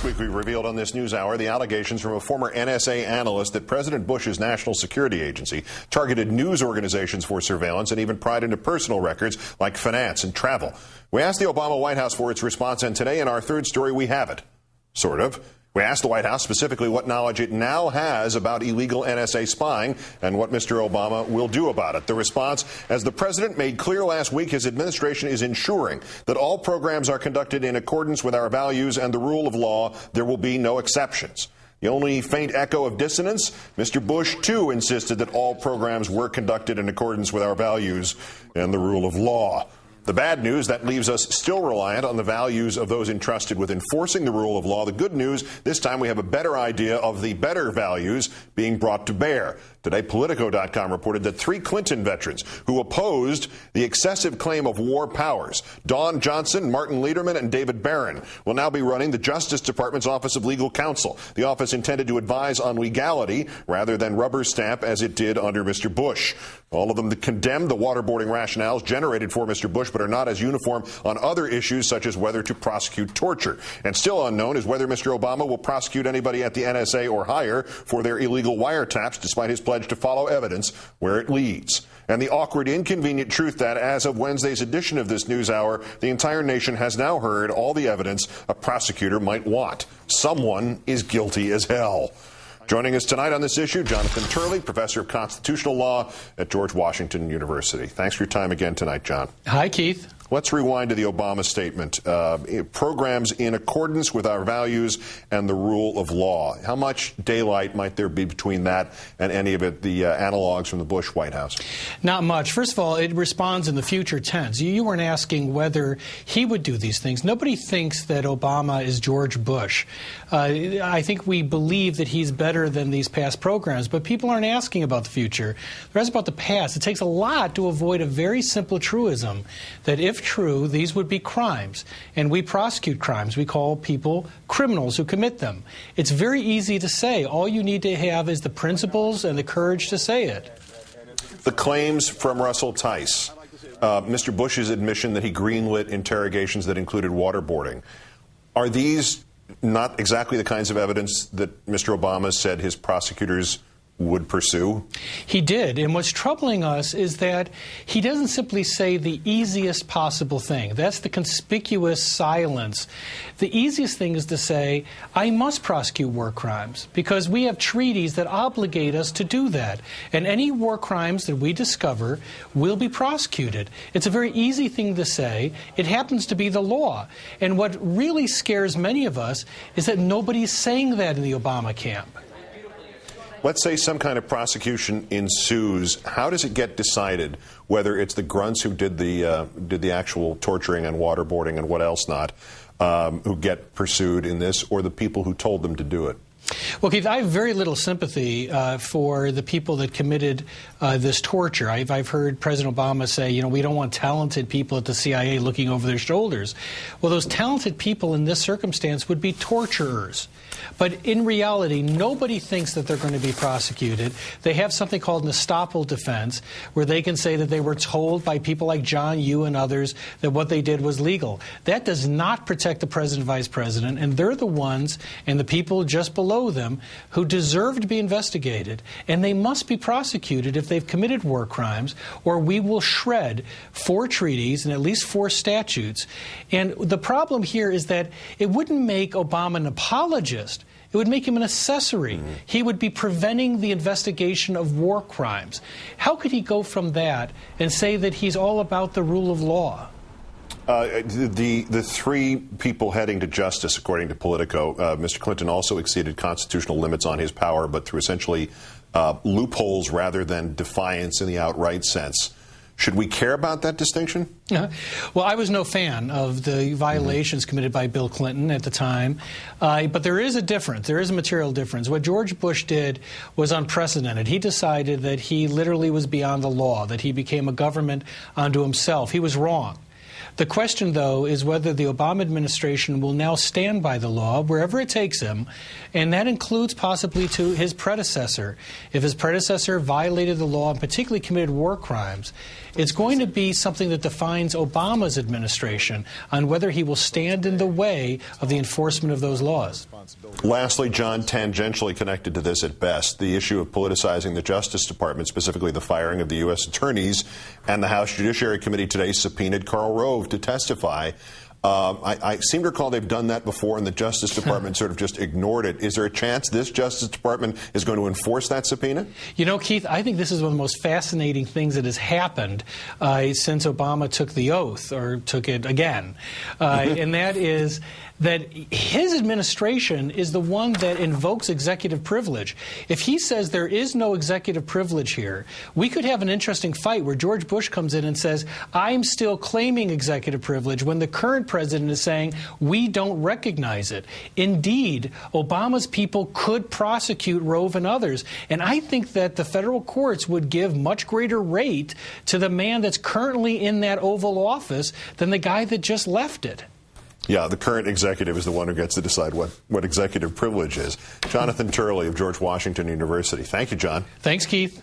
Last week we revealed on this news hour the allegations from a former NSA analyst that President Bush's National Security Agency targeted news organizations for surveillance and even pried into personal records like finance and travel. We asked the Obama White House for its response, and today in our third story we have it. Sort of. We asked the White House specifically what knowledge it now has about illegal NSA spying and what Mr. Obama will do about it. The response, as the president made clear last week, his administration is ensuring that all programs are conducted in accordance with our values and the rule of law. There will be no exceptions. The only faint echo of dissonance, Mr. Bush, too, insisted that all programs were conducted in accordance with our values and the rule of law. The bad news, that leaves us still reliant on the values of those entrusted with enforcing the rule of law. The good news, this time we have a better idea of the better values being brought to bear. Today, Politico.com reported that 3 Clinton veterans who opposed the excessive claim of war powers, Don Johnson, Martin Lederman, and David Barron, will now be running the Justice Department's Office of Legal Counsel. The office intended to advise on legality rather than rubber stamp as it did under Mr. Bush. All of them condemned the waterboarding rationales generated for Mr. Bush, but are not as uniform on other issues such as whether to prosecute torture. And still unknown is whether Mr. Obama will prosecute anybody at the NSA or higher for their illegal wiretaps, despite his pledge to follow evidence where it leads. And the awkward, inconvenient truth that as of Wednesday's edition of this news hour, the entire nation has now heard all the evidence a prosecutor might want. Someone is guilty as hell. Joining us tonight on this issue, Jonathan Turley, professor of constitutional law at George Washington University. Thanks for your time again tonight, John. Hi, Keith. Let's rewind to the Obama statement. Programs in accordance with our values and the rule of law. How much daylight might there be between that and any of the analogs from the Bush White House? Not much. First of all, it responds in the future tense. You weren't asking whether he would do these things. Nobody thinks that Obama is George Bush. I think we believe that he's better than these past programs, but people aren't asking about the future. They're asking about the past. It takes a lot to avoid a very simple truism that if true, these would be crimes. And we prosecute crimes. We call people criminals who commit them. It's very easy to say. All you need to have is the principles and the courage to say it. The claims from Russell Tice, Mr. Bush's admission that he greenlit interrogations that included waterboarding, are these not exactly the kinds of evidence that Mr. Obama said his prosecutors would pursue? He did. And what's troubling us is that he doesn't simply say the easiest possible thing. That's the conspicuous silence. The easiest thing is to say, I must prosecute war crimes because we have treaties that obligate us to do that. And any war crimes that we discover will be prosecuted. It's a very easy thing to say. It happens to be the law. And what really scares many of us is that nobody's saying that in the Obama camp. Let's say some kind of prosecution ensues. How does it get decided whether it's the grunts who did the actual torturing and waterboarding and what else not who get pursued in this, or the people who told them to do it? Well, Keith, I have very little sympathy for the people that committed this torture. I've heard President Obama say, we don't want talented people at the CIA looking over their shoulders. Well, those talented people in this circumstance would be torturers. But in reality, nobody thinks that they're going to be prosecuted. They have something called an estoppel defense, where they can say that they were told by people like John Yoo and others that what they did was legal. That does not protect the president and vice president, and they're the ones and the people just below them who deserve to be investigated, and they must be prosecuted if they've committed war crimes, or we will shred 4 treaties and at least 4 statutes. And the problem here is that it wouldn't make Obama an apologist. It would make him an accessory. He would be preventing the investigation of war crimes. How could he go from that and say that he's all about the rule of law? The 3 people heading to justice, according to Politico, Mr. Clinton also exceeded constitutional limits on his power, but through essentially loopholes rather than defiance in the outright sense. Should we care about that distinction? Well, I was no fan of the violations committed by Bill Clinton at the time, but there is a difference. There is a material difference. What George Bush did was unprecedented. He decided that he literally was beyond the law, that he became a government unto himself. He was wrong. The question, though, is whether the Obama administration will now stand by the law wherever it takes him, and that includes possibly to his predecessor. If his predecessor violated the law and particularly committed war crimes, it's going to be something that defines Obama's administration on whether he will stand in the way of the enforcement of those laws. Lastly, John, tangentially connected to this at best, the issue of politicizing the Justice Department, specifically the firing of the U.S. attorneys, and the House Judiciary Committee today subpoenaed Karl Rove to testify. I seem to recall they've done that before, and the Justice Department sort of just ignored it. Is there a chance this Justice Department is going to enforce that subpoena? You know, Keith, I think this is one of the most fascinating things that has happened since Obama took the oath, or took it again, and that is that his administration is the one that invokes executive privilege. If he says there is no executive privilege here, we could have an interesting fight where George Bush comes in and says, I'm still claiming executive privilege, when the current president is saying, we don't recognize it. Indeed, Obama's people could prosecute Rove and others. And I think that the federal courts would give much greater weight to the man that's currently in that Oval Office than the guy that just left it. Yeah, the current executive is the one who gets to decide what executive privilege is. Jonathan Turley of George Washington University. Thank you, John. Thanks, Keith.